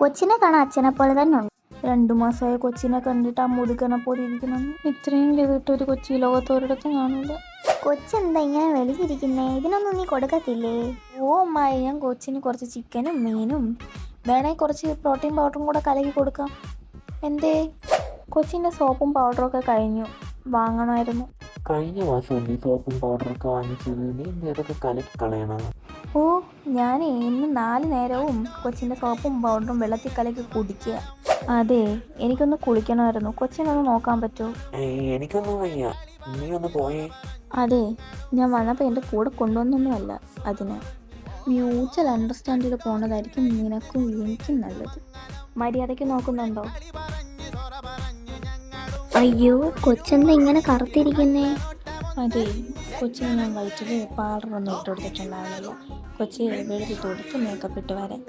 കൊച്ചിനെ കാണാൻ അച്ഛനെ പോലെ തന്നെ ഉണ്ട്. 2 മാസമായ കൊച്ചിനെ കണ്ടിട്ട് ആ മുതുകനെ പോലെ ഇരിക്കുന്നു. ഇത്രയും ചെയ്തിട്ട് ഒരു കൊച്ചി ലോകത്തോരിടത്തും കാണില്ല. കൊച്ചെന്താ ഇങ്ങനെ വെളിച്ചിരിക്കുന്നേ? ഇതിനൊന്നും നീ കൊടുക്കത്തില്ലേ? ഓ അമ്മായി, ഞാൻ കൊച്ചിന് കുറച്ച് ചിക്കനും മീനും വേണേ കുറച്ച് പ്രോട്ടീൻ പൗഡറും കൂടെ കലക്കി കൊടുക്കാം. എന്തേ? കൊച്ചിൻ്റെ സോപ്പും പൗഡറൊക്കെ കഴിഞ്ഞു, വാങ്ങണമായിരുന്നു. കഴിഞ്ഞ മാസം സോപ്പും പൗഡറൊക്കെ വാങ്ങിച്ചത് നീ ഇതൊക്കെ കലക്കി കളയണം. ഓ, ഞാൻ ഇന്ന് 4 നേരവും കൊച്ചിൻ്റെ സോപ്പും പൗഡറും വെള്ളത്തിൽ കലക്കി കുടിക്കുക. അതെ, എനിക്കൊന്ന് കുളിക്കണമായിരുന്നു. കൊച്ചിനൊന്ന് നോക്കാൻ പറ്റുമോ? എനിക്കൊന്നും വയ്യ, നീ ഒന്ന് പോയേ. അതെ, ഞാൻ വന്നപ്പോൾ എൻ്റെ കൂടെ കൊണ്ടുവന്നൊന്നുമല്ല. അതിന് മ്യൂച്വൽ അണ്ടർസ്റ്റാൻഡ് ചെയ്ത് പോകുന്നതായിരിക്കും നിനക്കും എനിക്കും നല്ലത്. മര്യാദയ്ക്ക് നോക്കുന്നുണ്ടോ? അയ്യോ, കൊച്ചെന്താ ഇങ്ങനെ കറുത്തിരിക്കുന്നേ? അതെ, കൊച്ചിന് ഞാൻ വയറ്റിൽ പാടറൊന്നും ഇട്ട് കൊടുത്തിട്ടുണ്ടാവില്ല. കൊച്ചി വെളുത്തി തൊടുത്ത് മേക്കപ്പ് ഇട്ട് വരാൻ.